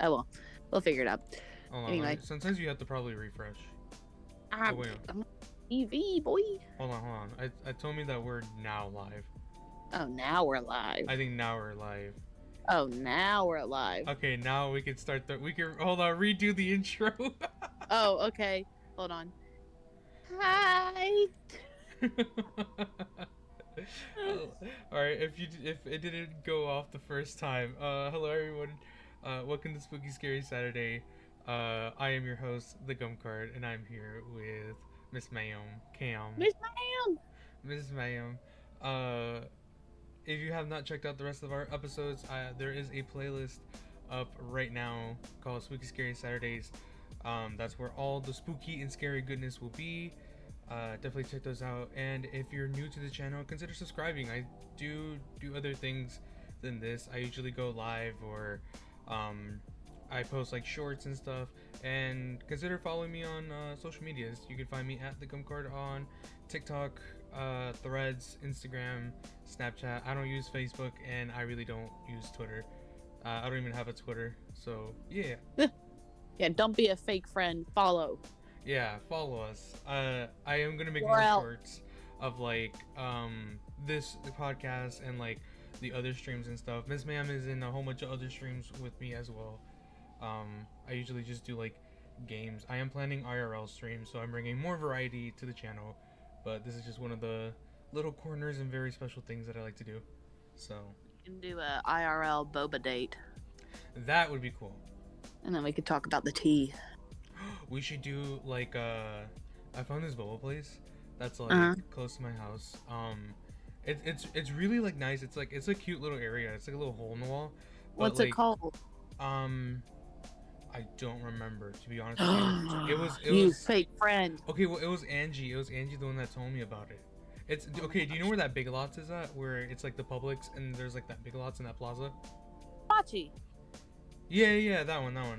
Oh well, we'll figure it out. Hold on. Anyway, Sometimes you have to probably refresh. Oh I'm, wait. I'm on TV, boy. Hold on. I told me that we're now live. Oh, now we're live. I think now we're live. Oh, now we're live. Okay, now we can start we can hold on, redo the intro. Oh, okay. Hold on. Hi. All right, if it didn't go off the first time, hello everyone. Welcome to Spooky Scary Saturday. I am your host, the Gum Card, and I'm here with Miss Mayum, Cam, Miss Ma'am. Miss Mayum. Uh, if you have not checked out the rest of our episodes, there is a playlist up right now called Spooky Scary Saturdays. That's where all the spooky and scary goodness will be. Definitely check those out. And if you're new to the channel, consider subscribing. I do other things than this. I usually go live or I post like shorts and stuff. And consider following me on social medias. You can find me at the Gum Card on TikTok, Threads, Instagram, Snapchat. I don't use Facebook, and I really don't use Twitter. I don't even have a Twitter. So yeah. Yeah, don't be a fake friend. Follow. Yeah, follow us. I am gonna make Or more else. shorts of like the podcast and like the other streams and stuff. Miss Ma'am is in a whole bunch of other streams with me as well. I usually just do like games. I am planning IRL streams, so I'm bringing more variety to the channel. But this is just one of the little corners and very special things that I like to do. So You can do a IRL boba date, that would be cool. and then we could talk about the tea. We should do like I found this boba place that's like close to my house. It's really like nice. It's a cute little area. It's like a little hole in the wall. But, What's like, it called? I don't remember, to be honest with you. It You was fake friend. okay. Well, it was Angie. It was Angie the one that told me about it. It's okay. Do you know where that Big Lots is at? Where it's like the Publix and there's like that Big Lots in that plaza. Machi. Yeah, that one. No.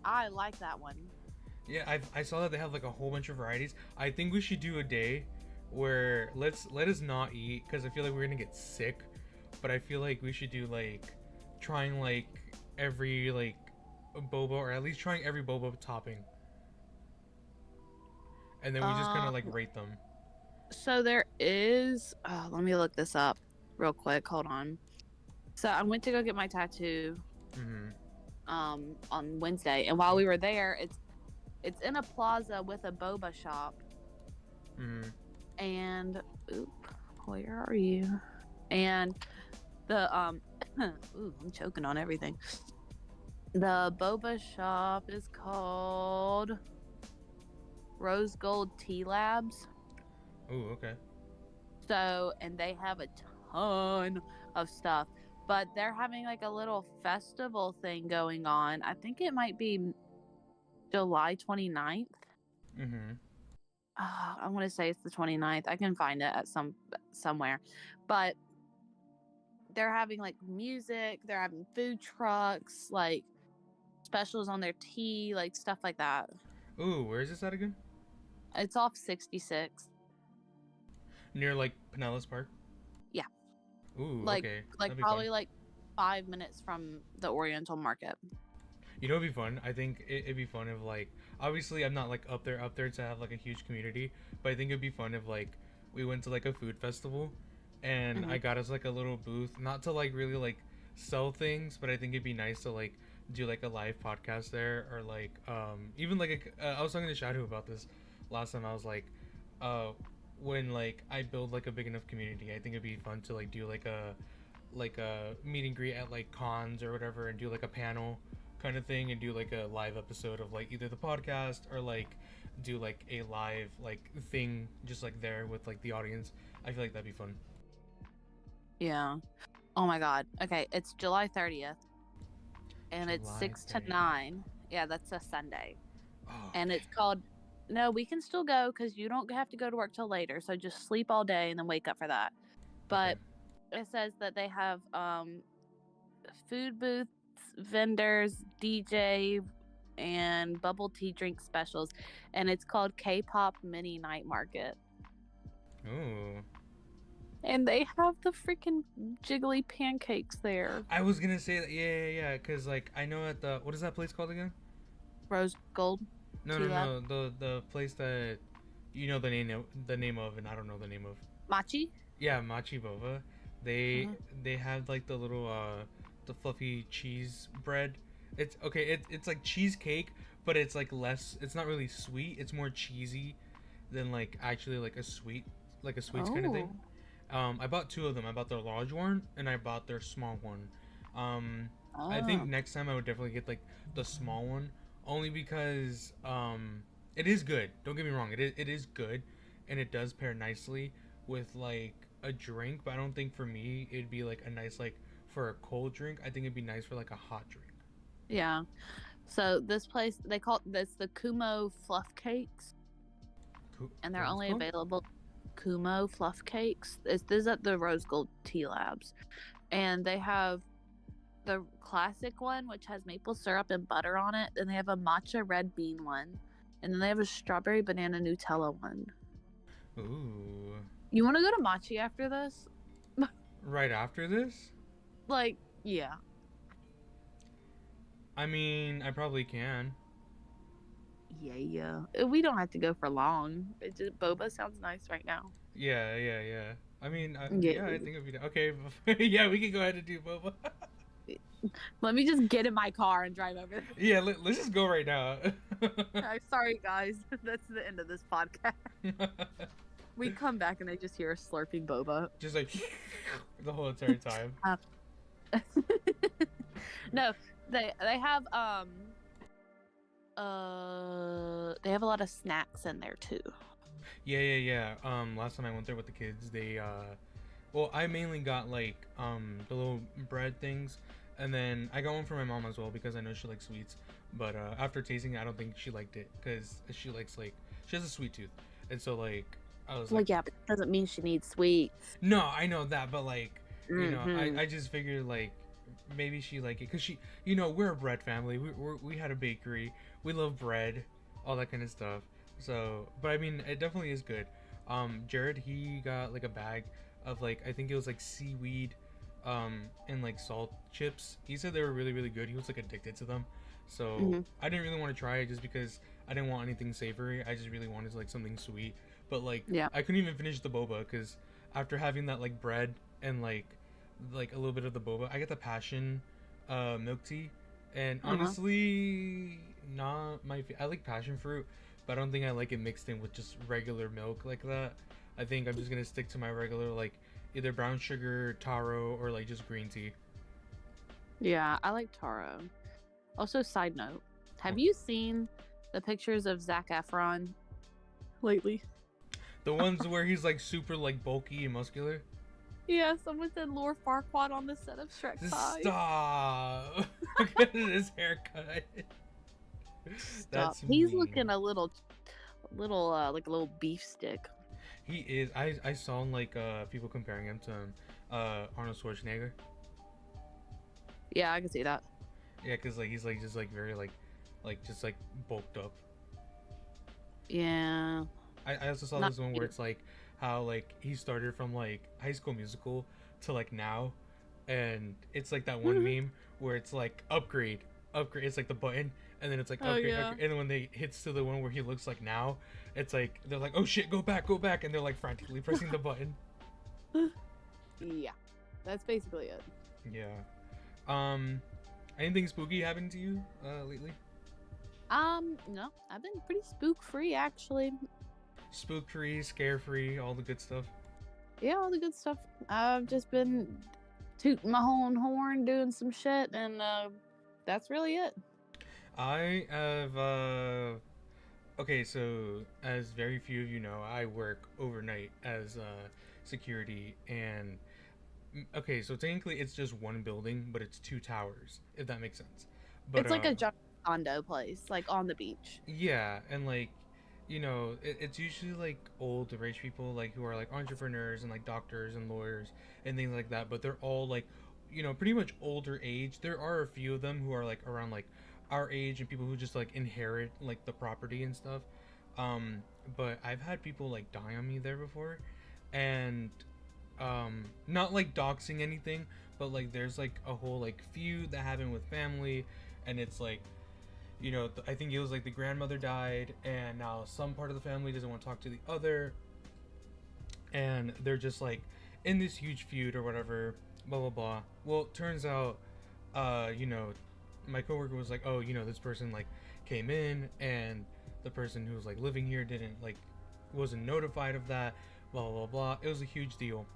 I like that one. Yeah, I saw that they have like a whole bunch of varieties. I think we should do a day where let us not eat because I feel like we're gonna get sick. But I feel like we should do like trying like every like boba, or at least trying every boba topping, and then we just kind of like rate them. So there is. Let me look this up real quick. Hold on. So I went to go get my tattoo. On Wednesday, and while we were there, it's in a plaza with a boba shop. And where are you? And the ooh, I'm choking on everything. The boba shop is called Rose Gold Tea Labs. Ooh, okay. So, and they have a ton of stuff, but they're having like a little festival thing going on. I think it might be July 29th. I want to say it's the 29th. I can find it at somewhere. But they're having like music, they're having food trucks, like specials on their tea, like stuff like that. Ooh, where is this at again? It's off 66. Near like Pinellas Park? Yeah. Ooh, like, okay. Like probably like 5 minutes from the Oriental Market. You know, it'd be fun. I think it'd be fun if like, obviously I'm not like up there to have like a huge community, but I think it'd be fun if like we went to like a food festival and I got us like a little booth, not to like really like sell things, but I think it'd be nice to like do like a live podcast there, or like even like I was talking to Shadow about this last time. I was like when like I build like a big enough community, I think it'd be fun to like do like a meet and greet at like cons or whatever, and do like a panel kind of thing, and do like a live episode of like either the podcast, or like do like a live like thing just like there with like the audience. I feel like that'd be fun. Yeah. Oh my god. Okay, it's July 30th. And July it's 6 to 30th. 9. Yeah, that's a Sunday. Oh, And okay. it's called. No, we can still go because you don't have to go to work till later. So just sleep all day and then wake up for that. But it says that they have food booths, vendors, DJ, and bubble tea drink specials. And it's called K-pop Mini Night Market. Ooh. And they have the freaking jiggly pancakes there. I was gonna say that, yeah. Cause like I know at the what is that place called again? Rose gold tea lab. No. The place that you know the name of, and I don't know the name of. Machi? Yeah, Machi Boba. They Uh-huh. they have like the little the fluffy cheese bread. It's okay. It's like cheesecake, but it's like less. It's not really sweet. It's more cheesy than like actually like a sweets kind of thing. Oh. I bought two of them. I bought their large one and I bought their small one. Um, I think Oh. next time I would definitely get like the small one, only because it is good. Don't get me wrong. It is good, and it does pair nicely with like a drink. But I don't think for me it'd be like a nice like for a cold drink. I think it'd be nice for like a hot drink. Yeah. So this place, they call this the Kumo Fluff Cakes, and they're What is it only called? available Kumo Fluff Cakes. This is at the Rose Gold Tea Labs, and they have the classic one, which has maple syrup and butter on it. Then they have a matcha red bean one, and then they have a strawberry banana Nutella one. Ooh. You want to go to Machi after this? Right after this? Like, yeah. I mean, I probably can. Yeah. We don't have to go for long. It just, boba sounds nice right now. Yeah. I mean, Yeah. yeah, I think it'd be okay. Yeah, we can go ahead and do boba. Let me just get in my car and drive over. Yeah, let's just go right now. Sorry, guys. That's the end of this podcast. We come back and they just hear us slurping boba. Just like the whole entire time. No, they have they have a lot of snacks in there too. Yeah. Last time I went there with the kids, they well, I mainly got like the little bread things, and then I got one for my mom as well because I know she likes sweets. But after tasting it, I don't think she liked it because she likes like she has a sweet tooth, and so like I was Well, like, yeah, but it doesn't mean she needs sweets. no, I know that, but like you know, Mm-hmm. I just figured like maybe she like it because she you know we're a bread family. We had a bakery. We love bread, all that kind of stuff. So, but I mean, it definitely is good. Jared he got like a bag of like I think it was like seaweed, and like salt chips. He said they were really good. He was like addicted to them. So Mm-hmm. I didn't really want to try it just because I didn't want anything savory. I just really wanted like something sweet. But like Yeah. I couldn't even finish the boba because after having that like bread and like a little bit of the boba, I get the passion milk tea, and Uh-huh. honestly, not my. I like passion fruit, but I don't think I like it mixed in with just regular milk like that. I think I'm just gonna stick to my regular like either brown sugar, taro, or like just green tea. Yeah, I like taro. Also, side note, have Oh. you seen the pictures of Zac Efron lately? The ones where he's like super like bulky and muscular. Yeah, someone said Lord Farquaad on the set of Shrek Just 5. stop. Look at his haircut. Stop. That's He's mean. looking a little like a little beef stick. He is. I saw like people comparing him to Arnold Schwarzenegger. Yeah, I can see that. Yeah, cause like he's like just like very like just like bulked up. Yeah. I also saw Not this one where it's like how like he started from like High School Musical to like now, and it's like that one meme where it's like upgrade. It's like the button, and then it's like Oh, upgrade, yeah. upgrade. And then when they hits to the one where he looks like now, it's like they're like, oh shit, go back, and they're like frantically pressing the button. Yeah. That's basically it. Yeah. Anything spooky happened to you lately? No, I've been pretty spook free actually. Spook free, scare free, all the good stuff. Yeah, all the good stuff. I've just been tooting my own horn, doing some shit, and that's really it. I have okay, so as very few of you know, I work overnight as security, and okay, so technically it's just one building, but it's two towers, if that makes sense. But It's like a giant condo place, like on the beach. yeah, and like you know, it's usually like old rich people like who are like entrepreneurs and like doctors and lawyers and things like that, but they're all like you know, pretty much older age. There are a few of them who are like around like our age and people who just like inherit like the property and stuff. But I've had people like die on me there before, and not like doxing anything, but like there's like a whole like feud that happened with family, and it's like, I think it was like the grandmother died, and now some part of the family doesn't want to talk to the other, and they're just like in this huge feud or whatever, blah blah blah. Well, turns out, my coworker was like, oh, this person like came in, and the person who was like living here didn't like wasn't notified of that, blah blah blah. It was a huge deal.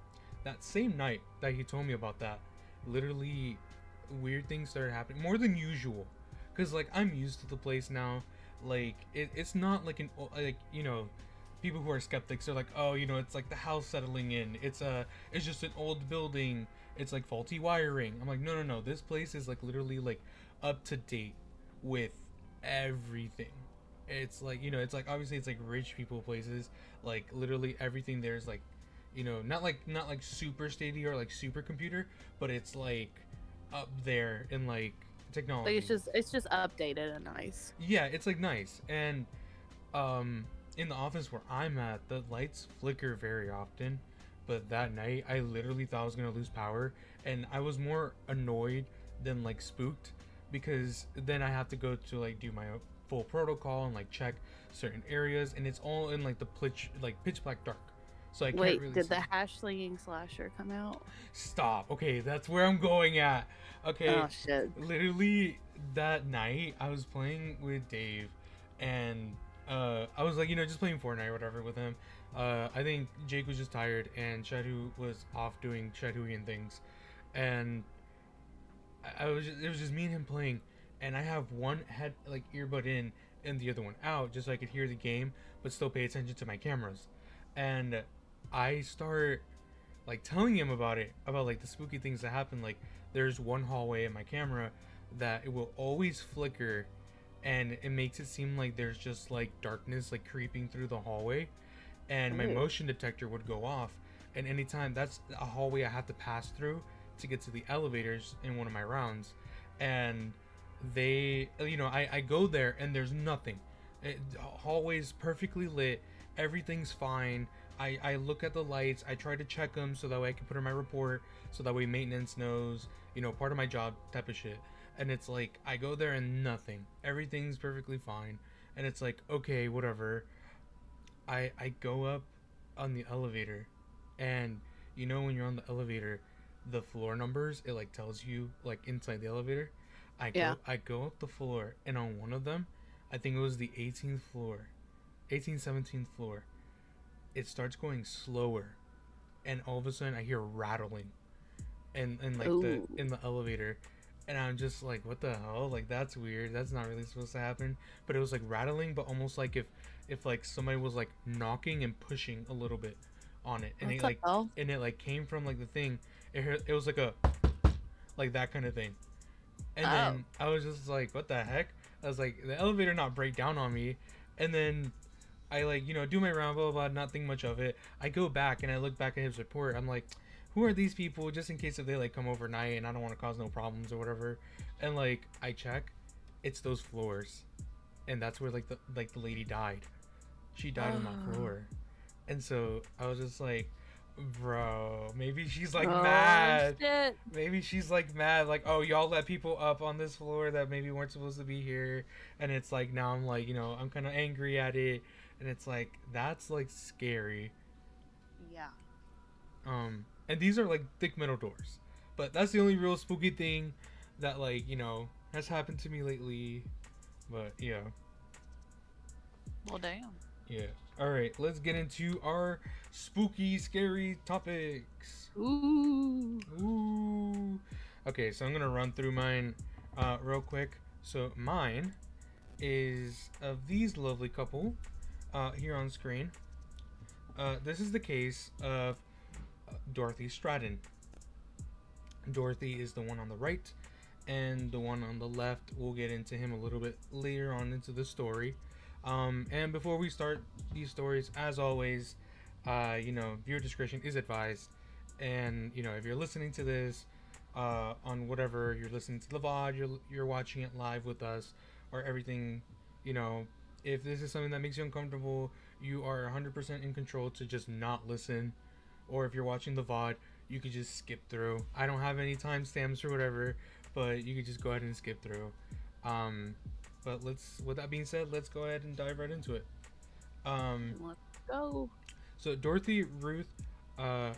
That same night that he told me about that, literally weird things started happening more than usual, because like I'm used to the place now. Like it's not like people who are skeptics are like, oh, it's like the house settling in, it's just an old building, it's like faulty wiring. I'm like, no, no, this place is like literally like up to date with everything. It's like, it's like obviously it's like rich people places, like literally everything there's like, not like super steady or like super computer, but it's like up there in like technology. Like it's just updated and nice. Yeah, it's like nice. And in the office where I'm at, the lights flicker very often, but that night I literally thought I was gonna lose power, and I was more annoyed than like spooked, because then I have to go to like do my full protocol and like check certain areas, and it's all in like the pitch black dark. So I Wait, can't really did see. the hash slinging slasher come out? Stop. Okay, that's where I'm going at. Okay. Oh shit. Literally that night I was playing with Dave, and I was like, just playing Fortnite or whatever with him. I think Jake was just tired, and Shadu was off doing Shaduian things, and it was just me and him playing, and I have one head like earbud in and the other one out, just so I could hear the game but still pay attention to my cameras. And I start like telling him about like the spooky things that happen. Like there's one hallway in my camera that it will always flicker, and it makes it seem like there's just like darkness like creeping through the hallway, and my motion detector would go off, and anytime that's a hallway I have to pass through to get to the elevators in one of my rounds, and I go there and there's nothing. Hallway's perfectly lit, everything's fine. I look at the lights, I try to check them so that way I can put in my report, so that way maintenance knows, part of my job type of shit. And it's like I go there and nothing, everything's perfectly fine, and it's like, okay, whatever. I go up on the elevator, and when you're on the elevator, the floor numbers, it like tells you like inside the elevator. I go up the floor, and on one of them, I think it was the 18th floor, 17th floor, it starts going slower, and all of a sudden I hear rattling, and like in the elevator, and I'm just like, what the hell? Like that's weird. That's not really supposed to happen. But it was like rattling, but almost like if like somebody was like knocking and pushing a little bit on it, and it like came from like the thing. It was like a like that kind of thing. And then I was just like, what the heck? I was like, the elevator not break down on me. And then I like, do my round, blah, blah, blah, not think much of it. I go back and I look back at his report. I'm like, who are these people? Just in case if they like come overnight and I don't want to cause no problems or whatever. And like, I check, it's those floors. And that's where like the lady died. She died on that floor. And so I was just like, bro, maybe she's like mad. Shit. Maybe she's like mad, like, oh, y'all let people up on this floor that maybe weren't supposed to be here. And it's like, now I'm like, I'm kind of angry at it. And it's like, that's like scary. Yeah. And these are like thick metal doors, but that's the only real spooky thing that like, has happened to me lately. But yeah. Well, damn. Yeah. All right, let's get into our spooky, scary topics. Ooh. Okay, so I'm gonna run through mine real quick. So mine is of these lovely couple here on screen. This is the case of Dorothy Stratten. Dorothy is the one on the right, and the one on the left, we'll get into him a little bit later on into the story. And before we start these stories, as always, viewer discretion is advised. And if you're listening to this on whatever you're listening to the VOD, you're watching it live with us, or everything, if this is something that makes you uncomfortable, you are 100% in control to just not listen. or if you're watching the VOD, you could just skip through. I don't have any timestamps or whatever, but you could just go ahead and skip through. But with that being said, let's go ahead and dive right into it. Let's go. So Dorothy Ruth Hogg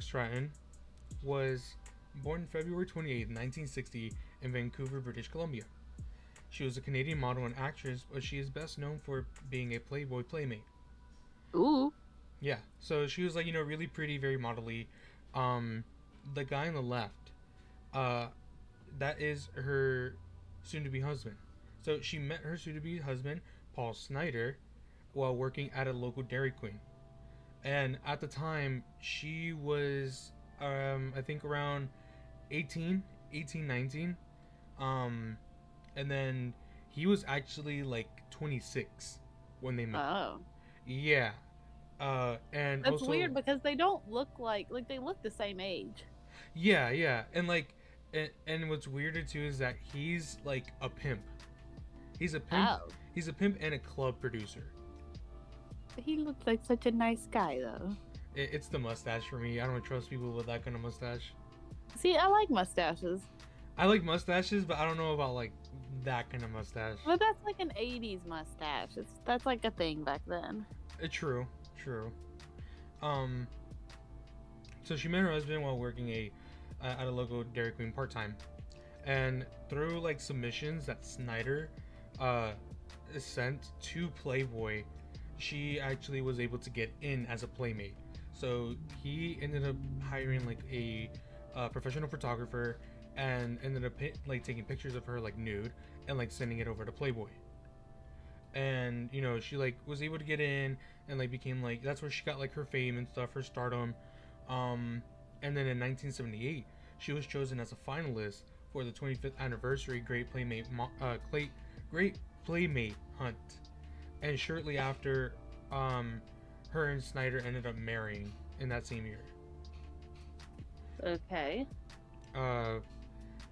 Stratten was born February 28, 1960 in Vancouver, British Columbia. She was a Canadian model and actress, but she is best known for being a Playboy playmate. Ooh. Yeah, so she was like, really pretty, very modelly. The guy on the left, that is her soon-to-be husband. So she met her soon-to-be husband, Paul Snyder, while working at a local Dairy Queen. And at the time, she was, I think around 18, 19. And then he was actually like 26 when they met. Oh. Yeah. And That's also, weird because they don't look like they look the same age. Yeah. And like, and what's weirder too is that he's like a pimp. He's a pimp. Oh. He's a pimp and a club producer. He looks like such a nice guy though. It's the mustache for me. I don't trust people with that kind of mustache. See, I like mustaches. I like mustaches, but I don't know about like that kind of mustache. But that's like an 80s mustache. That's like a thing back then. True. So she met her husband while working at a local Dairy Queen part-time, and through like submissions that Snyder sent to Playboy, she actually was able to get in as a playmate. So he ended up hiring like a professional photographer and ended up like taking pictures of her like nude and like sending it over to Playboy. And she like was able to get in and like became like, that's where she got like her fame and stuff, her stardom. And then in 1978 she was chosen as a finalist for the 25th anniversary Great Playmate Hunt. And shortly after, her and Snyder ended up marrying in that same year. Okay.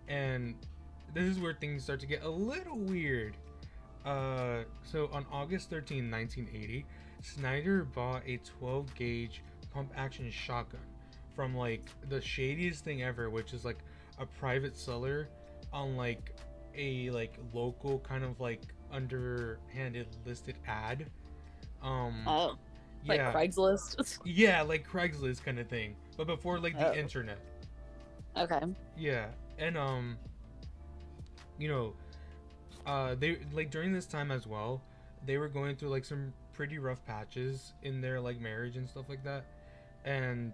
And this is where things start to get a little weird. So on August 13, 1980, Snyder bought a 12 gauge pump action shotgun from like the shadiest thing ever, which is like a private seller on like a like local kind of like underhanded listed ad. Oh. Like Yeah. Craigslist. Yeah, like Craigslist kind of thing, but before like the internet. Okay. Yeah. And they like during this time as well, they were going through like some pretty rough patches in their like marriage and stuff like that. And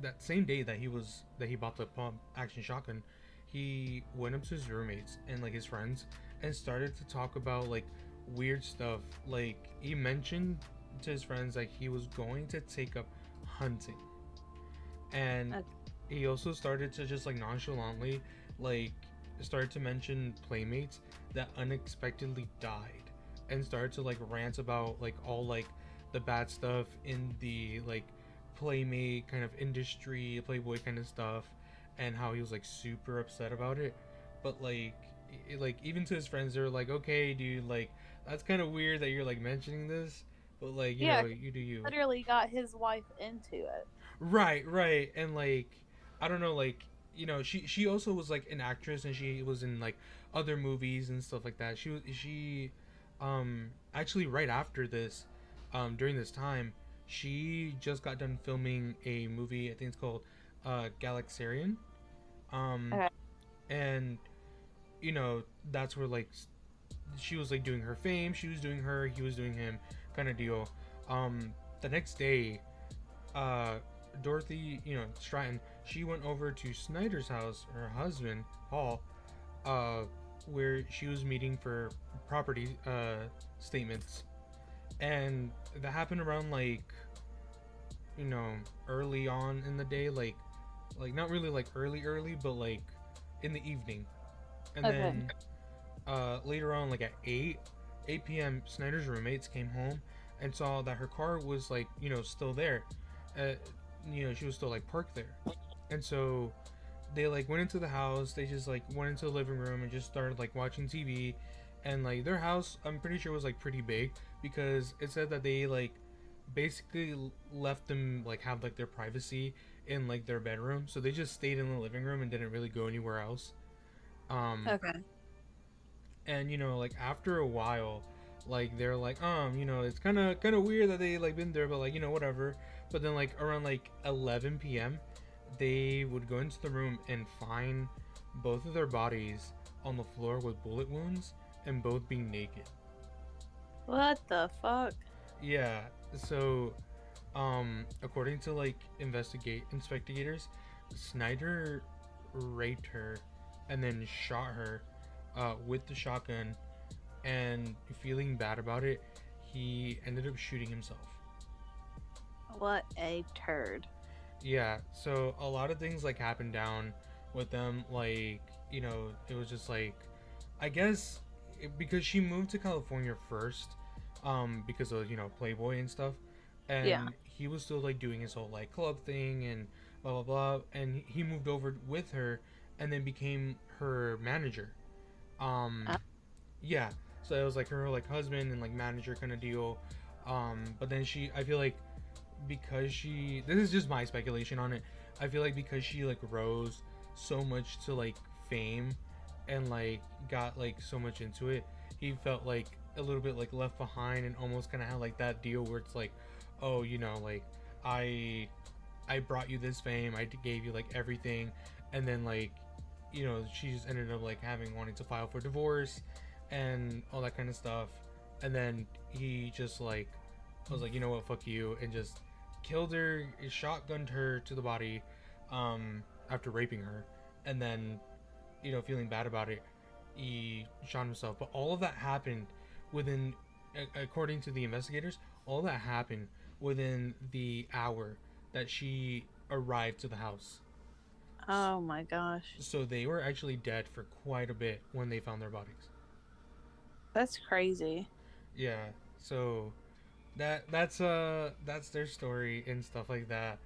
that same day that he bought the pump action shotgun, he went up to his roommates and like his friends and started to talk about like weird stuff. Like he mentioned to his friends like he was going to take up hunting. And he also started to just like nonchalantly like started to mention playmates that unexpectedly died, and started to like rant about like all like the bad stuff in the like playmate kind of industry, Playboy kind of stuff, and how he was like super upset about it. But like even to his friends, they were like, okay dude, like that's kind of weird that you're like mentioning this, but like you know, you do you. Literally got his wife into it. Right. And like I don't know, like she also was like an actress, and she was in like other movies and stuff like that. She actually right after this, during this time, she just got done filming a movie. I think it's called Galaxarian. Okay. And that's where like she was like doing her fame. She was doing her, he was doing him, kind of deal. The next day, Dorothy, Stratten, she went over to Snyder's house, her husband, Paul, where she was meeting for property statements. And that happened around like, early on in the day, like not really like early, but like in the evening. And then later on, like at 8 p.m., Snyder's roommates came home and saw that her car was like, still there. She was still like parked there. And so they like went into the house. They just like went into the living room and just started like watching TV. And like their house, I'm pretty sure was like pretty big, because it said that basically left them like have like their privacy in like their bedroom, so they just stayed in the living room and didn't really go anywhere else. Um, Okay. and like after a while, like they're like, it's kind of weird that they like been there, but like whatever. But then like around like 11 p.m., they would go into the room and find both of their bodies on the floor with bullet wounds and both being naked. What the fuck? Yeah. So, according to like investigate investigators, Snyder raped her and then shot her with the shotgun, and feeling bad about it, he ended up shooting himself. What a turd. Yeah, so a lot of things like happened down with them, like, it was just like, I guess because she moved to California first, because of, Playboy and stuff, Yeah. and he was still like doing his whole like club thing and blah blah blah, and he moved over with her and then became her manager. Um, Uh, yeah, so it was like her like husband and like manager kind of deal. But then I feel like because this is just my speculation on it. I feel like because she like rose so much to like fame and like got like so much into it, he felt like a little bit like left behind and almost kind of had like that deal where it's like, oh, like I I brought you this fame, gave you like everything, and then like she just ended up like wanting to file for divorce and all that kind of stuff, and then he just like was like, you know what, fuck you, and just killed her, shotgunned her to the body, after raping her, and then feeling bad about it, he shot himself. But all of that happened within, according to the investigators, all that happened within the hour that she arrived to the house. oh my gosh. So they were actually dead for quite a bit when they found their bodies. That's crazy. Yeah. So that's their story and stuff like that.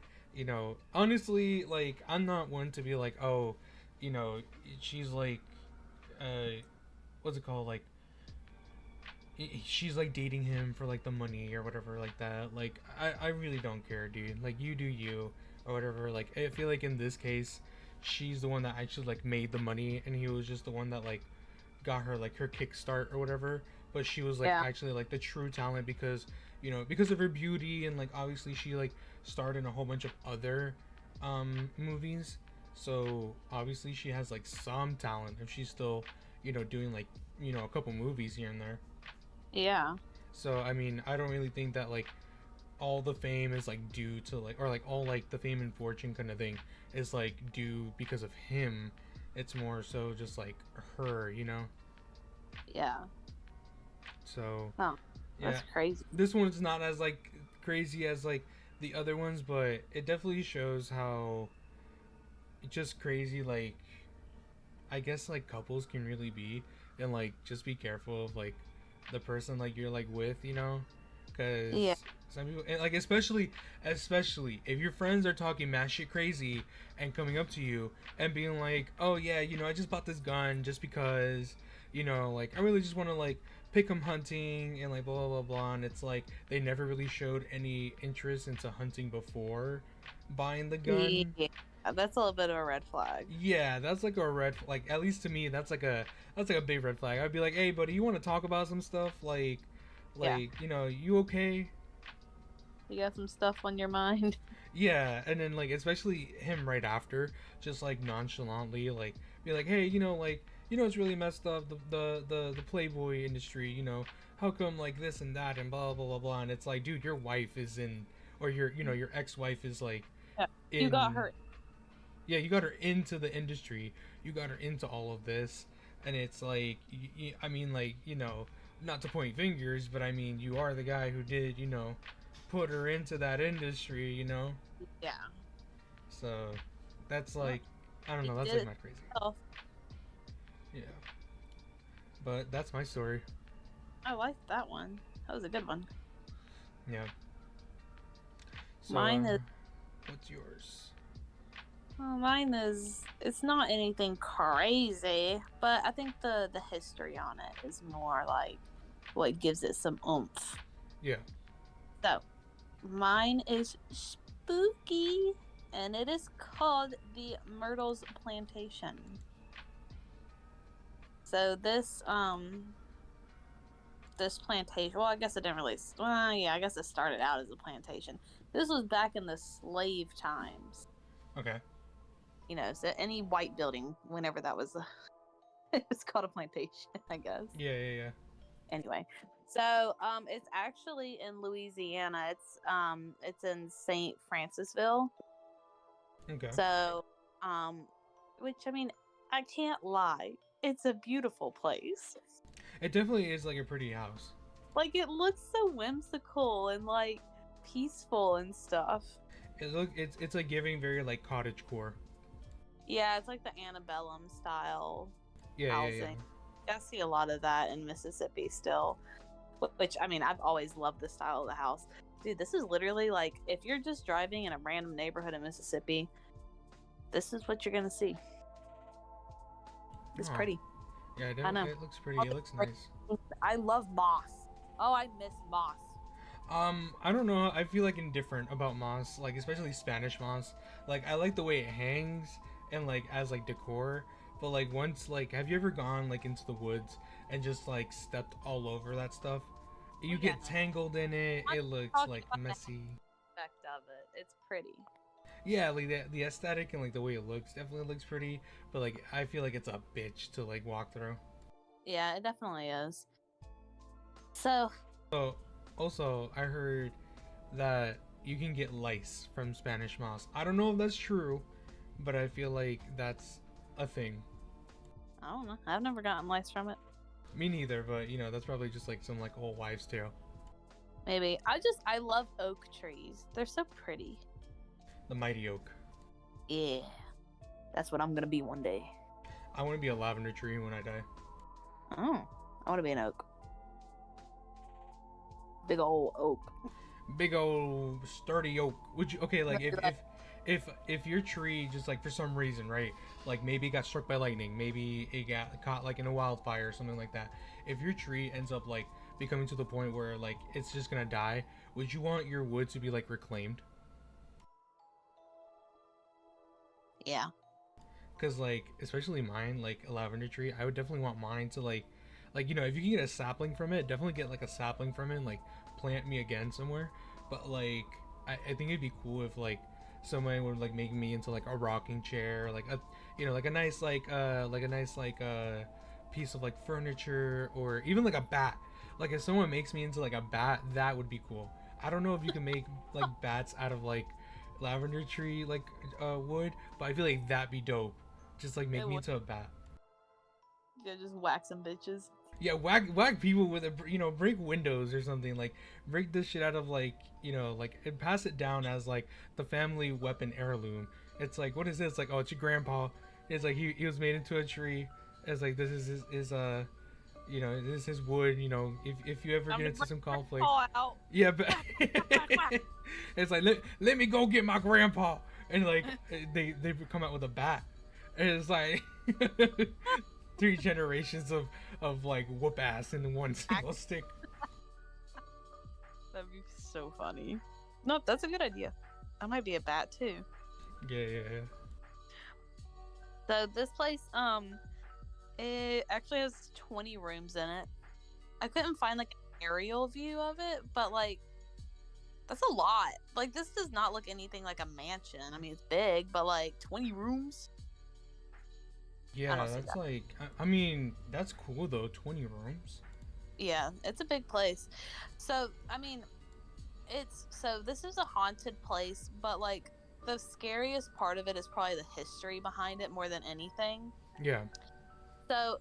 Honestly, like I'm not one to be like, oh, you know, she's like, uh, what's it called, like she's like dating him for like the money or whatever like that. Like I really don't care, dude. Like you do you or whatever. Like I feel like in this case, she's the one that actually like made the money, and he was just the one that like got her like her kickstart or whatever. But she was like Yeah. actually like the true talent because because of her beauty, and like obviously she like starred in a whole bunch of other movies. So obviously she has like some talent if she's still doing like a couple movies here and there. Yeah. So I mean, I don't really think that like all the fame is like due to like, or like all like the fame and fortune kind of thing is like due because of him. It's more so just like her. Yeah. So Oh, yeah, that's crazy. this one's not as like crazy as like the other ones, but it definitely shows how just crazy like I guess like couples can really be, and like just be careful of like the person like you're like with, because Yeah. some people, and like especially if your friends are talking mad shit crazy and coming up to you and being like, oh yeah, I just bought this gun just because like I really just want to like pick 'em hunting and like blah blah blah blah, and it's like they never really showed any interest into hunting before buying the gun. Yeah. That's a little bit of a red flag. Yeah, that's like a red, like at least to me that's like a big red flag. I'd be like, hey buddy, you want to talk about some stuff, like Yeah. you okay? You got some stuff on your mind. Yeah, and then like especially him right after, just like nonchalantly like be like, hey, like it's really messed up, the Playboy industry, how come like this and that and blah blah blah blah, and it's like, dude, your wife is in, or your ex-wife is like Yeah. You got in. her. Yeah, you got her into the industry, you got her into all of this, and it's like I mean, like, not to point fingers, but I mean, you are the guy who did put her into that industry. Yeah. So that's Well, like, I don't you know, that's did like it not crazy. yourself. Yeah, but that's my story. I liked that one. That was a good one. Yeah. So Mine is what's yours? well, mine is it's not anything crazy, but I think the history on it is more like what gives it some oomph. Yeah. So, Mine is spooky, and it is called the Myrtles Plantation. So this plantation, well, I guess it didn't really, well, yeah, I guess it started out as a plantation. This was back in the slave times. Okay. So any white building, whenever that was, it's called a plantation, I guess. Yeah. Anyway, so it's actually in Louisiana. It's in St. Francisville. Okay. So, which, I mean, I can't lie, it's a beautiful place. It definitely is like a pretty house. Like, it looks so whimsical and like peaceful and stuff. It's like giving very like cottage core. Yeah, it's like the antebellum style Yeah. housing. I see a lot of that in Mississippi still. Which, I mean, I've always loved the style of the house. Dude, this is literally like, if you're just driving in a random neighborhood in Mississippi, this is what you're gonna see. It's pretty. Yeah, I know. It looks pretty. It looks nice. I love moss. Oh, I miss moss. I don't know. I feel like indifferent about moss, like especially Spanish moss. Like I like the way it hangs and like as like decor, but like once like have you ever gone like into the woods and just like stepped all over that stuff? You get tangled in it. It looks like messy. Aspect of it. It's pretty. Yeah, like the aesthetic and like the way it looks definitely looks pretty, but like I feel like it's a bitch to like walk through. Yeah, it definitely is. So also I heard that you can get lice from Spanish moss. I don't know if that's true, but I feel like that's a thing. I don't know. I've never gotten lice from it. Me neither, but that's probably just like some like old wives' tale. Maybe. I love oak trees. They're so pretty. The mighty oak. Yeah. That's what I'm gonna be one day. I want to be a lavender tree when I die. Oh. I want to be an oak. Big old oak. Big old sturdy oak. Would you like if your tree just like for some reason, right? Like maybe it got struck by lightning, maybe it got caught like in a wildfire or something like that. If your tree ends up like becoming to the point where like it's just gonna die, would you want your wood to be like reclaimed? Yeah. Because like especially mine, like a lavender tree, I would definitely want mine to like if you can get a sapling from it, definitely get like a sapling from it and like plant me again somewhere. But like I think it'd be cool if like someone would like make me into like a rocking chair, like a like a nice piece of like furniture, or even like a bat. Like if someone makes me into like a bat, that would be cool. I don't know if you can make like bats out of like lavender tree like wood, but I feel like that'd be dope. Just like make me into a bat. Yeah, just whack some bitches. Yeah, whack people with a break windows or something, like break this shit out of like like and pass it down as like the family weapon heirloom. It's like, what is this? Like, oh, it's your grandpa. It's like he was made into a tree. It's like this is his this is his wood. If you ever get into some conflict, yeah, but it's like let me go get my grandpa, and like they come out with a bat, and it's like 3 generations of like whoop ass in one single stick. That'd be so funny. No, that's a good idea. I might be a bat too. Yeah. So this place, it actually has 20 rooms in it. I couldn't find like an aerial view of it, but like that's a lot. Like this does not look anything like a mansion. I mean, it's big, but like 20 rooms. Yeah, that's like, I mean, that's cool though, 20 rooms. Yeah, it's a big place. So, I mean, this is a haunted place, but like the scariest part of it is probably the history behind it more than anything. Yeah. So,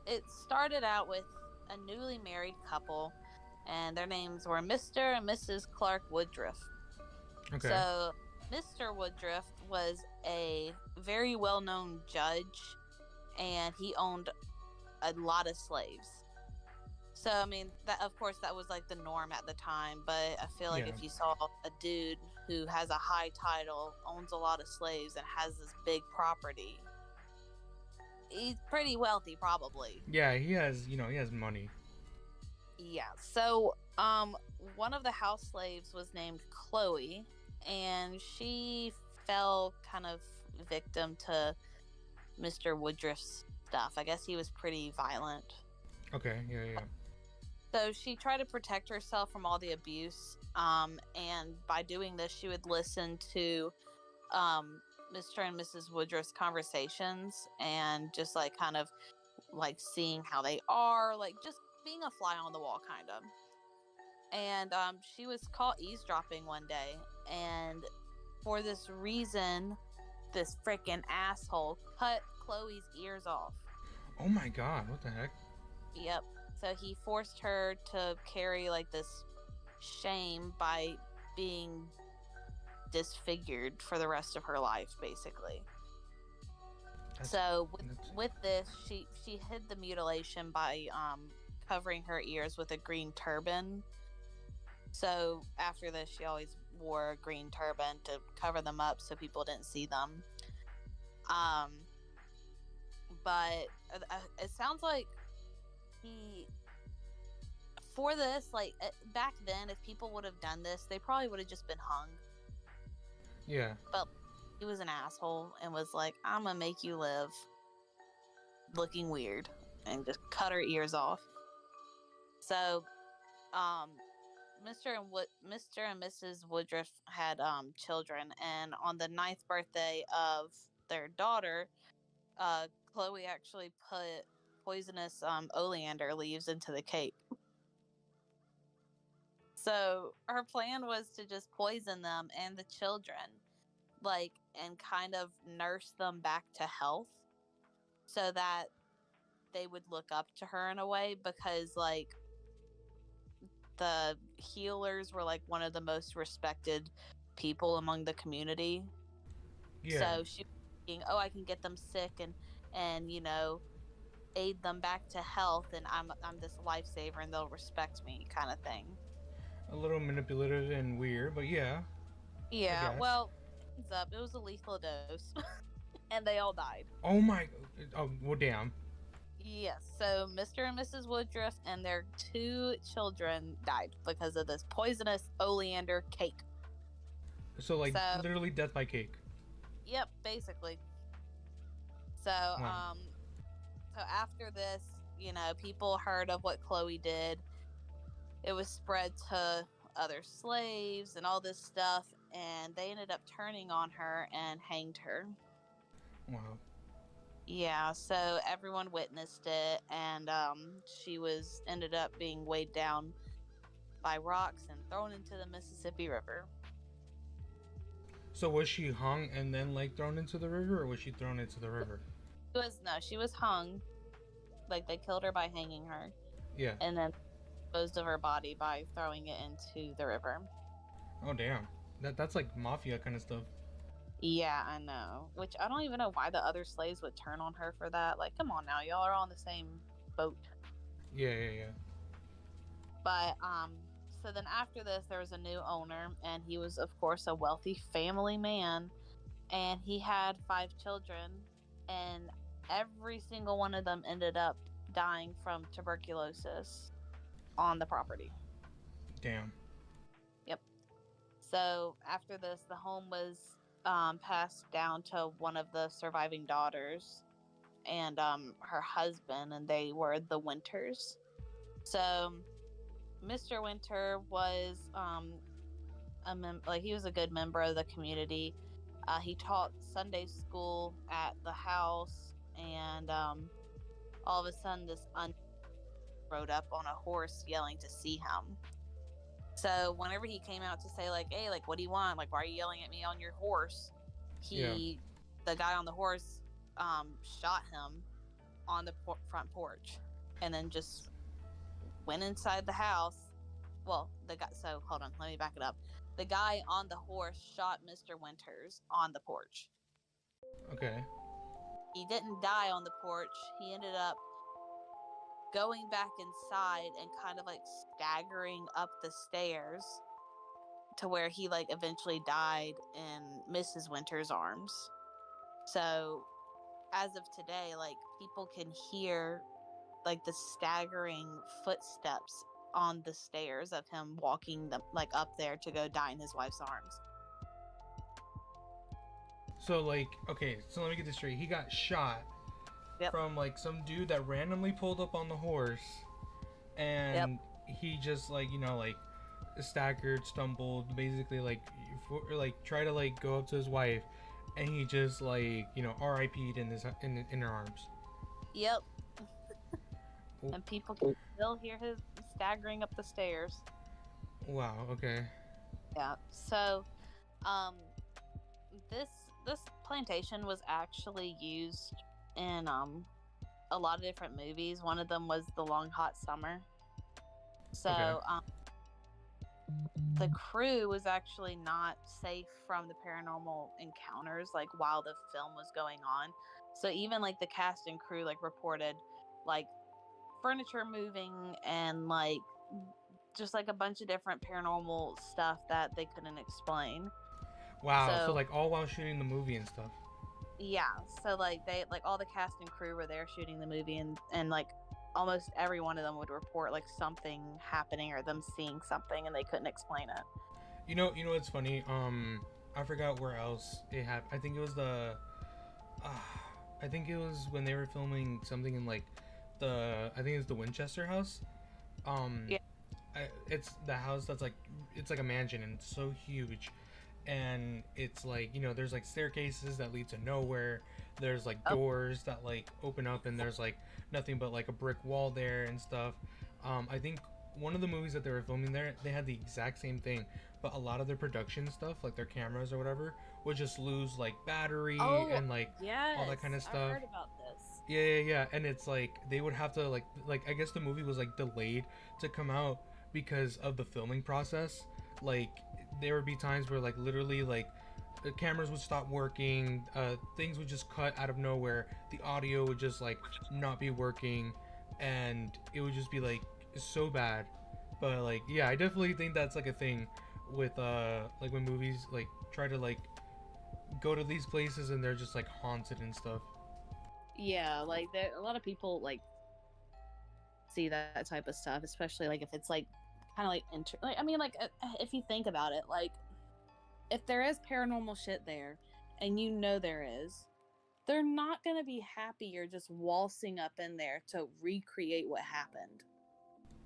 it started out with a newly married couple, and their names were Mr. and Mrs. Clark Woodruff. Okay. So, Mr. Woodruff was a very well-known judge, and he owned a lot of slaves. So, I mean, that of course, that was like the norm at the time, but I feel like if you saw a dude who has a high title, owns a lot of slaves, and has this big property, he's pretty wealthy, probably. Yeah, he has, he has money. Yeah. So, one of the house slaves was named Chloe, and she fell kind of victim to Mr. Woodruff's stuff. I guess he was pretty violent. Okay, yeah, yeah. So she tried to protect herself from all the abuse. And by doing this, she would listen to Mr. and Mrs. Woodruff's conversations and just like kind of like seeing how they are, like just being a fly on the wall, kind of. And she was caught eavesdropping one day, and for this reason, this freaking asshole cut Chloe's ears off. Oh my god, what the heck? Yep. So he forced her to carry like this shame by being disfigured for the rest of her life, basically. That's, So that's with this, she hid the mutilation by covering her ears with a green turban. So after this, she always wore a green turban to cover them up so people didn't see them. Um, but it sounds like he for this, like back then, if people would have done this, they probably would have just been hung. yeah. But he was an asshole and was like, "I'm gonna make you live, looking weird," and just cut her ears off. So, um, Mr. and Mrs. Woodruff had children, and on the ninth birthday of their daughter, Chloe actually put poisonous oleander leaves into the cake. So her plan was to just poison them and the children, like, and kind of nurse them back to health so that they would look up to her in a way, because like the healers were like one of the most respected people among the community. Yeah. So she was thinking, oh, I can get them sick and aid them back to health, and I'm this lifesaver and they'll respect me, kind of thing. A little manipulative and weird, but yeah, I Yeah, guess. well, ends up it was a lethal dose, and they all died. Oh my. Oh, well, damn. Yes, so Mr. and Mrs. Woodruff and their two children died because of this poisonous oleander cake. So, like, So, literally death by cake. yep, basically. So, Wow. so after this, people heard of what Chloe did. It was spread to other slaves and all this stuff, and they ended up turning on her and hanged her. Wow. Yeah, so everyone witnessed it, and she was ended up being weighed down by rocks and thrown into the Mississippi River. So, was she hung and then, like, thrown into the river, or was she thrown into the river? She was hung, like they killed her by hanging her, Yeah. and then disposed of her body by throwing it into the river. Oh, damn. That's like mafia kind of stuff. Yeah, I know. Which I don't even know why the other slaves would turn on her for that. Like, come on now, y'all are on the same boat. Yeah, yeah, yeah. But so then after this, there was a new owner, and he was, of course, a wealthy family man, and he had 5 children, and every single one of them ended up dying from tuberculosis on the property. Damn. Yep. So after this, the home was passed down to one of the surviving daughters and her husband, and they were the Winters. So Mr. Winter was he was a good member of the community. He taught Sunday school at the house, and all of a sudden, this rode up on a horse, yelling to see him. So whenever he came out to say like, "Hey, like, what do you want? Like, why are you yelling at me on your horse?" Yeah. The guy on the horse, shot him on the front porch, and then just went inside the house. Well, the guy. So hold on, let me back it up. The guy on the horse shot Mr. Winters on the porch. Okay. He didn't die on the porch. He ended up going back inside and kind of like staggering up the stairs to where he like eventually died in Mrs. Winter's arms. So as of today, like people can hear like the staggering footsteps on the stairs of him walking like up there to go die in his wife's arms. So like, okay, so let me get this straight. He got shot from like some dude that randomly pulled up on the horse, and he just like, you know, like staggered, stumbled, basically like try to like go up to his wife, and he just like, you know, RIP'd in her arms. Yep. And people can still hear his staggering up the stairs. Wow. Okay. Yeah. So, this plantation was actually used in a lot of different movies. One of them was The Long Hot Summer. So, Okay. the crew was actually not safe from the paranormal encounters like while the film was going on. So even like the cast and crew like reported like furniture moving and like just like a bunch of different paranormal stuff that they couldn't explain. Wow. So like all while shooting the movie and stuff. Yeah. So like they like all the cast and crew were there shooting the movie, and like almost every one of them would report like something happening or them seeing something and they couldn't explain it. You know what's funny? I forgot where else it happened. I think it was I think it was when they were filming something in like I think it's the Winchester house. Yeah. It's the house that's like, it's like a mansion and it's so huge, and it's like, you know, there's like staircases that lead to nowhere. There's like doors that like open up, and there's like nothing but like a brick wall there and stuff. I think one of the movies that they were filming there, they had the exact same thing, but a lot of their production stuff, like their cameras or whatever, would just lose like battery and like all that kind of stuff. I heard about this. Yeah. And it's like they would have to like I guess the movie was like delayed to come out because of the filming process. Like there would be times where like literally like the cameras would stop working, things would just cut out of nowhere, the audio would just like not be working, and it would just be like so bad. But like, yeah, I definitely think that's like a thing with like when movies like try to like go to these places and they're just like haunted and stuff. Yeah, like a lot of people like see that type of stuff, especially like if it's like kind of like I mean, like if you think about it, like if there is paranormal shit there, and you know there is, they're not gonna be happy you're just waltzing up in there to recreate what happened.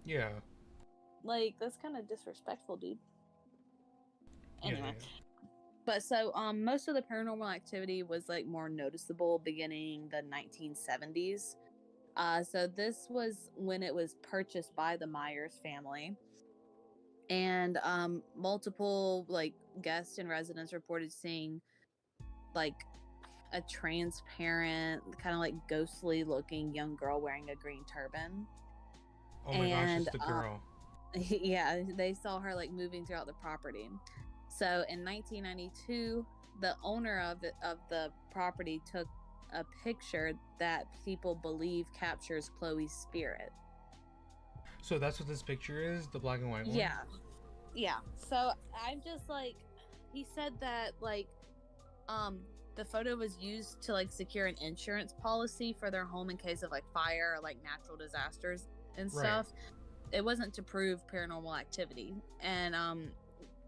Yeah. Like that's kind of disrespectful, dude. Anyway. Yeah. But so most of the paranormal activity was like more noticeable beginning the 1970s. So this was when it was purchased by the Myers family, and multiple like guests and residents reported seeing like a transparent, kind of like ghostly looking young girl wearing a green turban. Oh my gosh, it's the girl. Yeah, they saw her like moving throughout the property. So in 1992, the owner of the property took a picture that people believe captures Chloe's spirit. So that's what this picture is, the black and white one? Yeah. So I'm just like, he said that like the photo was used to like secure an insurance policy for their home in case of like fire or like natural disasters and stuff. Right. It wasn't to prove paranormal activity. And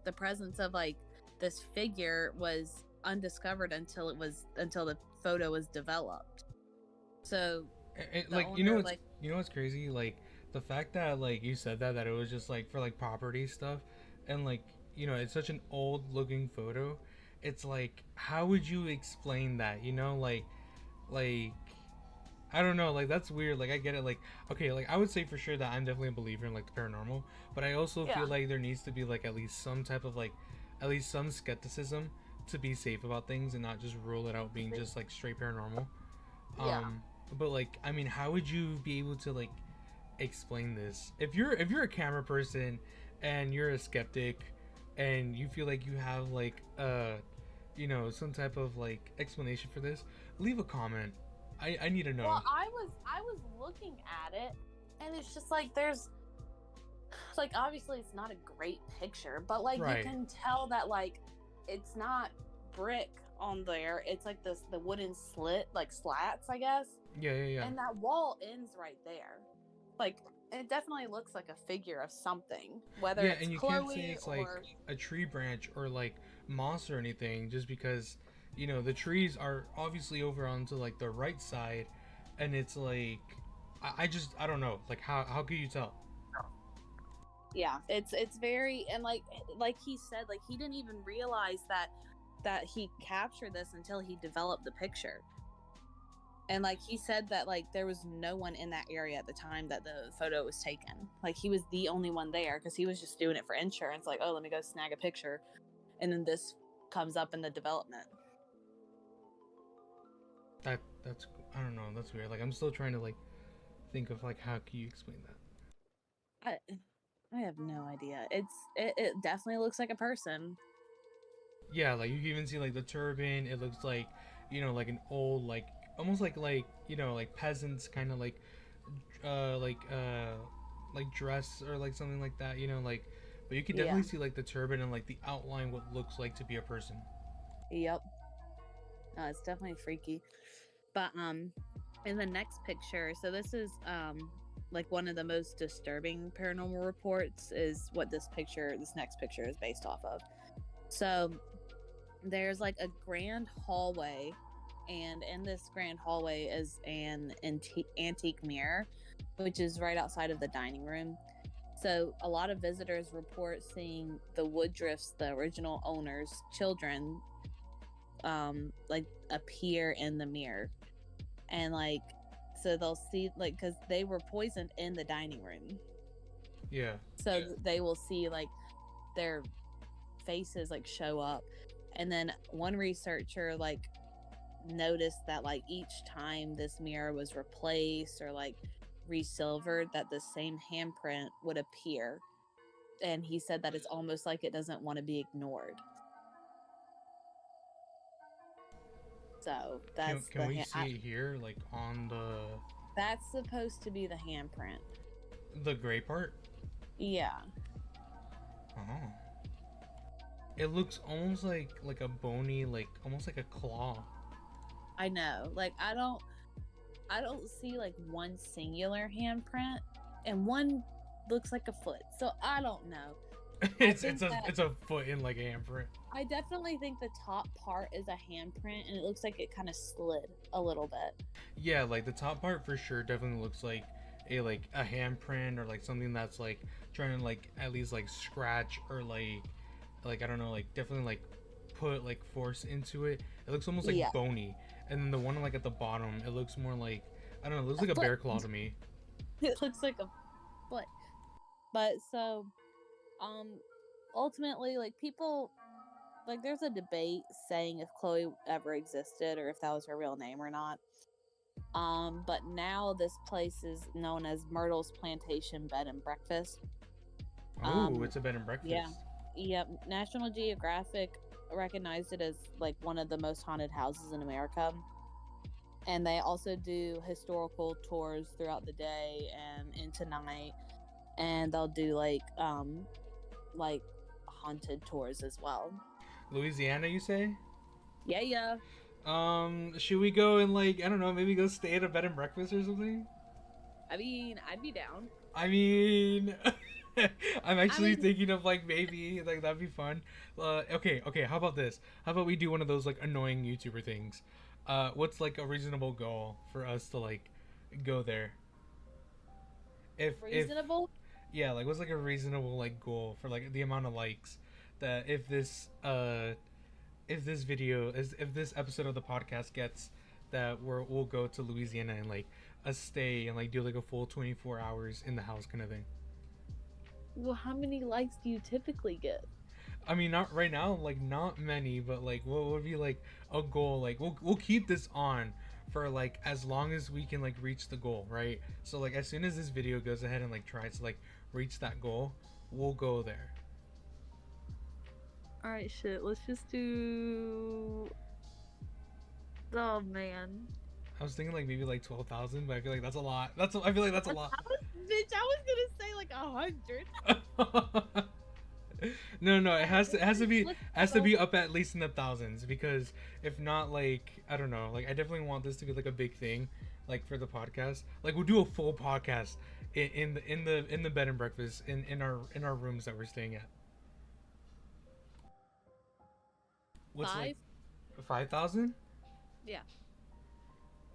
the presence of like this figure was undiscovered until the photo was developed. So like owner, you know what's crazy, like the fact that like you said that it was just like for like property stuff, and like, you know, it's such an old looking photo. It's like, how would you explain that, you know? Like I don't know, like that's weird. Like I get it, like okay, like I would say for sure that I'm definitely a believer in like the paranormal, but I also feel like there needs to be like at least some type of like at least some skepticism to be safe about things and not just rule it out being just like straight paranormal. But like, I mean, how would you be able to like explain this if you're a camera person and you're a skeptic and you feel like you have like you know, some type of like explanation for this? Leave a comment. I need to know. Well, I was looking at it, and it's just like there's like obviously it's not a great picture, but like you can tell that like it's not brick on there. It's like the wooden slit, like slats, I guess. Yeah. And that wall ends right there. Like It definitely looks like a figure of something, whether Yeah, it's and you can't say Chloe it's like or a tree branch or like moss or anything, just because the trees are obviously over onto like the right side, and it's like I don't know, like how could you tell? yeah, it's very, and like he said, like he didn't even realize that he captured this until he developed the picture. And like he said that like there was no one in that area at the time that the photo was taken. Like he was the only one there because he was just doing it for insurance. Like, oh, let me go snag a picture, and then this comes up in the development. That's I don't know, that's weird. Like I'm still trying to like think of like how can you explain that? I have no idea. It definitely looks like a person. Yeah, like you can even see like the turban. It looks like like an old like almost like like peasants kind of uh like uh like dress or like something like that. Like, but you can Yeah. definitely see like the turban and like the outline what looks like to be a person. Yep. It's definitely freaky. But in the next picture, so this is like one of the most disturbing paranormal reports is what this next picture is based off of. So there's like a grand hallway, and in this grand hallway is an antique mirror, which is right outside of the dining room. So a lot of visitors report seeing the Woodruffs, the original owners' children, like appear in the mirror, and like so they'll see like because they were poisoned in the dining room. Yeah. So they will see like their faces like show up, and then one researcher like noticed that like each time this mirror was replaced or like resilvered that the same handprint would appear, and he said that it's almost like it doesn't want to be ignored. So that's Can we see it here like on that's supposed to be the handprint. the gray part? Yeah. Oh. It looks almost like a bony, like almost like a claw. I know. Like I don't see like one singular handprint, and one looks like a foot. So I don't know. it's a foot in like a handprint. I definitely think the top part is a handprint, and it looks like it kind of slid a little bit. Yeah, like the top part for sure definitely looks like a handprint or like something that's like trying to like at least like scratch or like I don't know, like definitely like put like force into it. It looks almost like bony. And then the one like at the bottom, it looks more like I don't know, it looks like a bear claw to me. It looks like a foot. But so ultimately like people like there's a debate saying if Chloe ever existed or if that was her real name or not. But now this place is known as Myrtles Plantation Bed and Breakfast. Oh, it's a bed and breakfast. Yeah. Yep. National Geographic recognized it as like one of the most haunted houses in America. And they also do historical tours throughout the day and into night. And they'll do like haunted tours as well. Louisiana, you say? Yeah. Should we go and like I don't know, maybe go stay at a bed and breakfast or something? I mean, I'd be down. I mean, I'm actually thinking of like maybe like that'd be fun. Okay. How about this? How about we do one of those like annoying YouTuber things? What's like a reasonable goal for us to like go there? If Reasonable? Yeah, like what's like a reasonable like goal for like the amount of likes that if this video if this episode of the podcast gets that we'll go to Louisiana and like a stay and like do like a full 24 hours in the house kind of thing. Well, how many likes do you typically get? I mean, not right now, like not many, but like what would be like a goal? Like we'll keep this on for like as long as we can like reach the goal, right? So like as soon as this video goes ahead and like tries to like reach that goal, we'll go there. All right, shit. Let's just do. Oh man. I was thinking like maybe like 12,000, but I feel like that's a lot. I feel like that's a lot. Bitch, I was gonna say like 100. No, it has to be up at least in the thousands, because if not, like I don't know, like I definitely want this to be like a big thing, like for the podcast. Like we'll do a full podcast in the bed and breakfast in our rooms that we're staying at. What's like 5? 5,000? Yeah.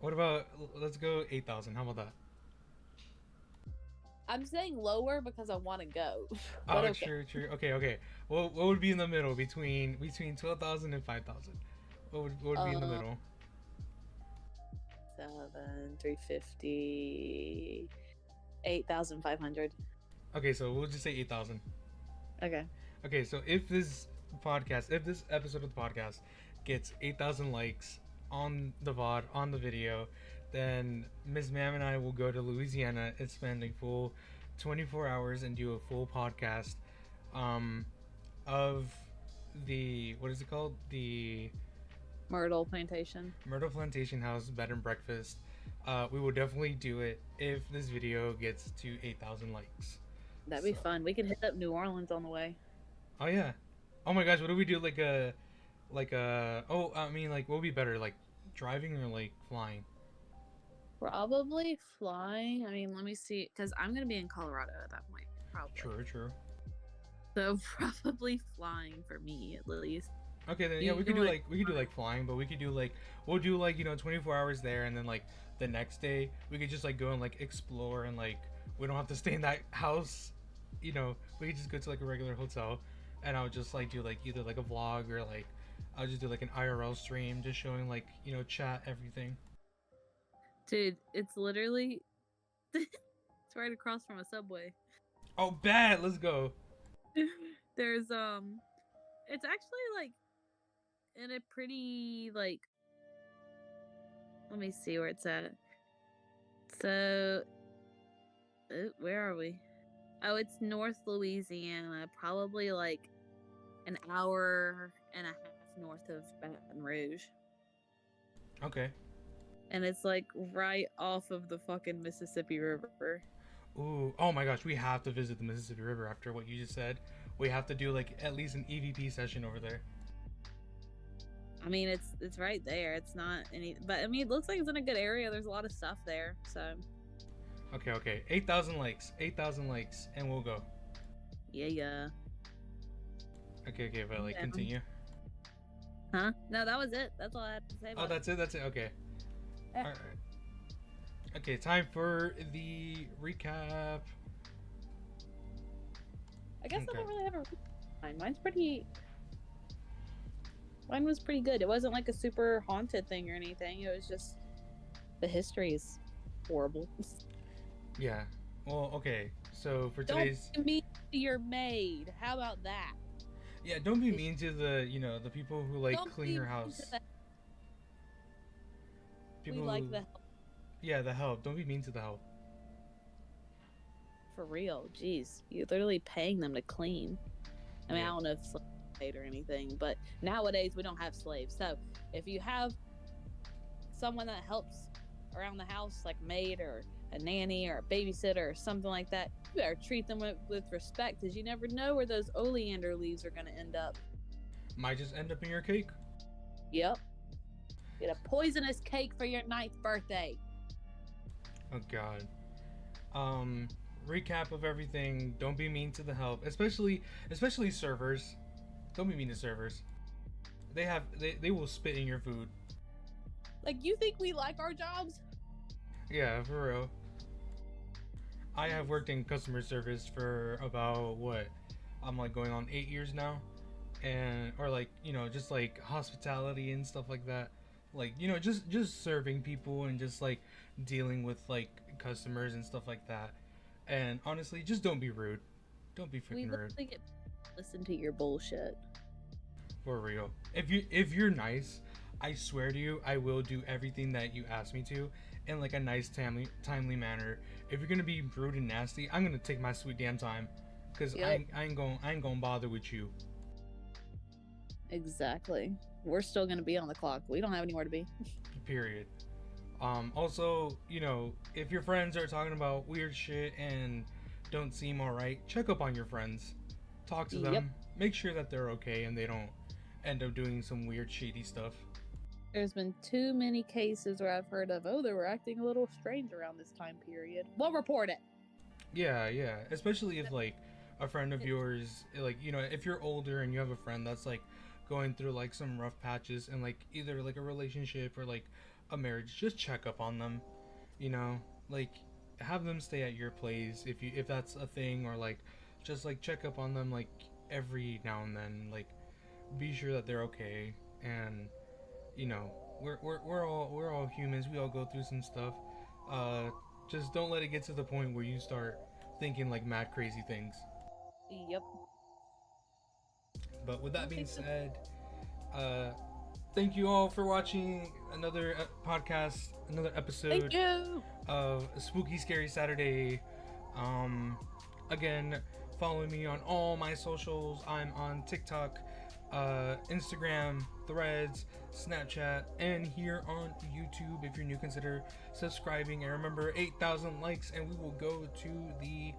What about let's go 8,000? How about that? I'm saying lower because I want to go. But Oh, okay. true, true. Okay, okay. What would be in the middle between 12,000 and 5,000? What would be in the Uh, middle? 350, 8,500. Okay, so we'll just say 8,000. Okay. Okay, so if this episode of the podcast gets 8,000 likes on the VOD, on the video, then Ms. Mam and I will go to Louisiana and spend a full 24 hours and do a full podcast um, of what is it called? The Myrtle Plantation. Myrtle Plantation House Bed and Breakfast. We will definitely do it if this video gets to 8,000 likes. That'd be fun. We could hit up New Orleans on the way. Oh yeah. Oh my gosh, what do we do oh, I mean, like, what would be better, like driving or like flying? Probably flying. I mean, let me see, because I'm gonna be in Colorado at that point, probably. True, true. So probably flying for me at least. Okay, then yeah, we could do like flying, but we'll do like 24 hours there, and then like the next day we could just like go and like explore, and like we don't have to stay in that house. We could just go to like a regular hotel, and I would just like do like either like a vlog, or like I'll just do like an IRL stream, just showing like chat everything. Dude, it's literally it's right across from a Subway. Oh, bad. Let's go. There's it's actually like in a pretty like, let me see where it's at. So where are we? Oh, it's North Louisiana, probably like an hour and a half north of Baton Rouge. Okay. And it's like right off of the fucking Mississippi River. Ooh, oh my gosh, we have to visit the Mississippi River after what you just said. We have to do like at least an EVP session over there. I mean, it's right there. It's not any, but I mean, it looks like it's in a good area. There's a lot of stuff there, so. Okay. 8,000 likes, and we'll go. Yeah. Okay, but like continue. Huh? No, that was it. That's all I had to say about that's it. Okay. All right. Okay, time for the recap. I guess I don't really have a recap. Mine was pretty good. It wasn't like a super haunted thing or anything. It was just the history is horrible. Yeah. Well, okay. So for today's, don't be mean to your maid. How about that? Yeah, don't be mean to the people who like clean your house. People we like the help. Yeah, the help. Don't be mean to the help. For real, jeez, you're literally paying them to clean. I mean, I don't know if slaves paid or anything, but nowadays we don't have slaves. So if you have someone that helps around the house, like a maid or a nanny or a babysitter or something like that, you better treat them with respect, because you never know where those oleander leaves are going to end up. Might just end up in your cake. Yep. Get a poisonous cake for your 9th birthday. Oh God. Recap of everything. Don't be mean to the help, especially servers. Don't be mean to servers. They will spit in your food. Like, you think we like our jobs? Yeah, for real. I have worked in customer service for about I'm like going on 8 years now, and or like just like hospitality and stuff like that. Like just serving people and just like dealing with like customers and stuff like that. And honestly, just don't be rude. Don't be freaking rude. Listen to your bullshit. For real. If you're nice, I swear to you, I will do everything that you ask me to in like a nice, timely manner. If you're gonna be rude and nasty, I'm gonna take my sweet damn time, because I ain't gonna bother with you. Exactly. We're still gonna be on the clock. We don't have anywhere to be. Period. Also, if your friends are talking about weird shit and don't seem alright, check up on your friends. Talk to them. Make sure that they're okay and they don't end up doing some weird, shady stuff. There's been too many cases where I've heard of, they were acting a little strange around this time period. We'll report it. Yeah. Especially if like a friend of yours, like if you're older and you have a friend that's like going through like some rough patches and like either like a relationship or like a marriage, just check up on them. You know, like have them stay at your place if that's a thing, or like just like check up on them like every now and then. Like be sure that they're okay, and you know we're all humans. We all go through some stuff. Uh, just don't let it get to the point where you start thinking like mad crazy things. Yep. But with that being said, uh, thank you all for watching another podcast, another episode Thank you. of Spooky Scary Saturday. Um, Again, follow me on all my socials. I'm on TikTok, Instagram, Threads, Snapchat, and here on YouTube. If you're new, consider subscribing. And remember, 8,000 likes, and we will go to the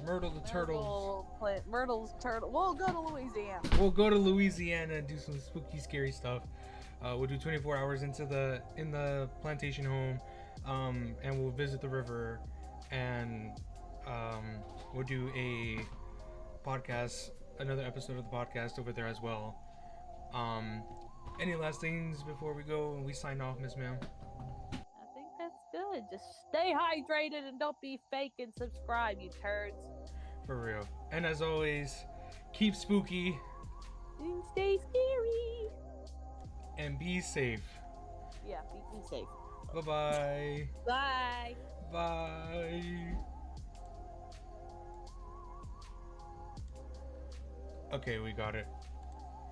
Myrtle the turtles. Myrtles turtle. We'll go to Louisiana. We'll go to Louisiana and do some spooky, scary stuff. We'll do 24 hours in the plantation home, and we'll visit the river, and we'll do a podcast, another episode of the podcast over there as well. Any last things before we go and we sign off, Miss Ma'am? I think that's good. Just stay hydrated and don't be fake, and subscribe, you turds. For real. And as always, keep spooky And stay scary. and be safe. Yeah, be safe. Bye-bye. Bye. Bye. Okay, we got it.